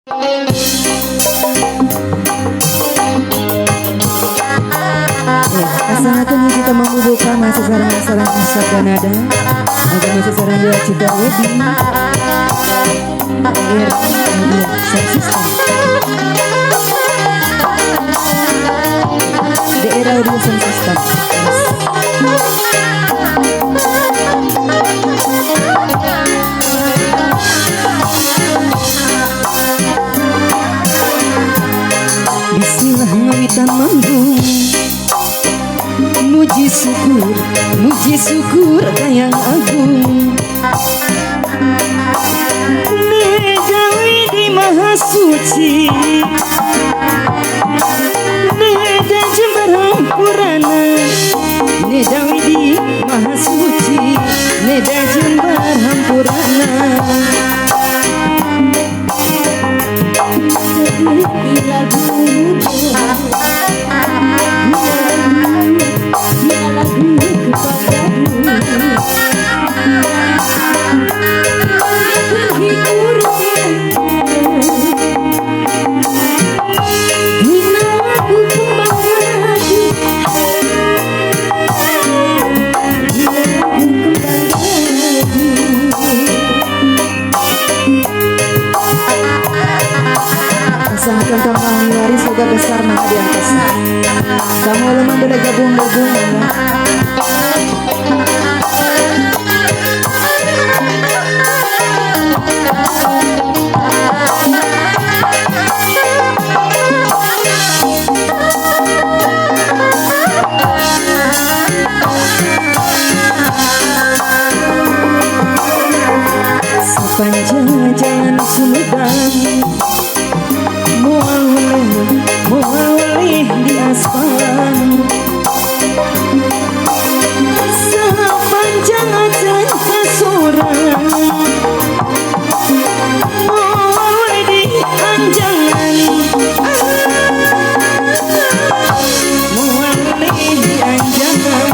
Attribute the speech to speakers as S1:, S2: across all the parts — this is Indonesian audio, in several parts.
S1: Pasangan ini kita membubuhkan masa sarang sabda nada agar masa sarang dia cinta wedding air media subsistem daerah audio sound system. Bismillah ngawitan manggung, muji syukur kayang agung. Nedawi di maha suci, neda jembar hampurana. Nedawi di maha suci, neda jembar hampurana. Pasangan kamu hari semoga besar nama di atas. Kamu lemah boleh gabung-gabung. Sepanjang jalan Sumedang, muawalih di aspal. Sepanjang ajan kasurang, muawalih di anjangan. Muawalih di anjangan.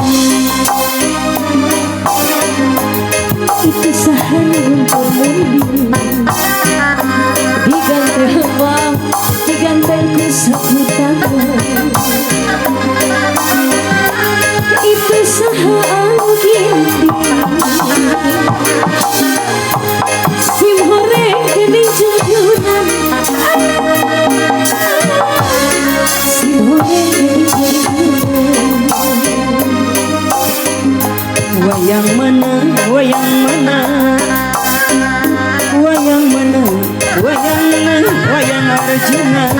S1: Itu sahan untuk mundi digantengku sapu tangan. Itu saha angin sim horeng kening jengjunan. Sim horeng kening jengjunan. Wayang mana, wayang mana, wayang mana, wayang Arjuna.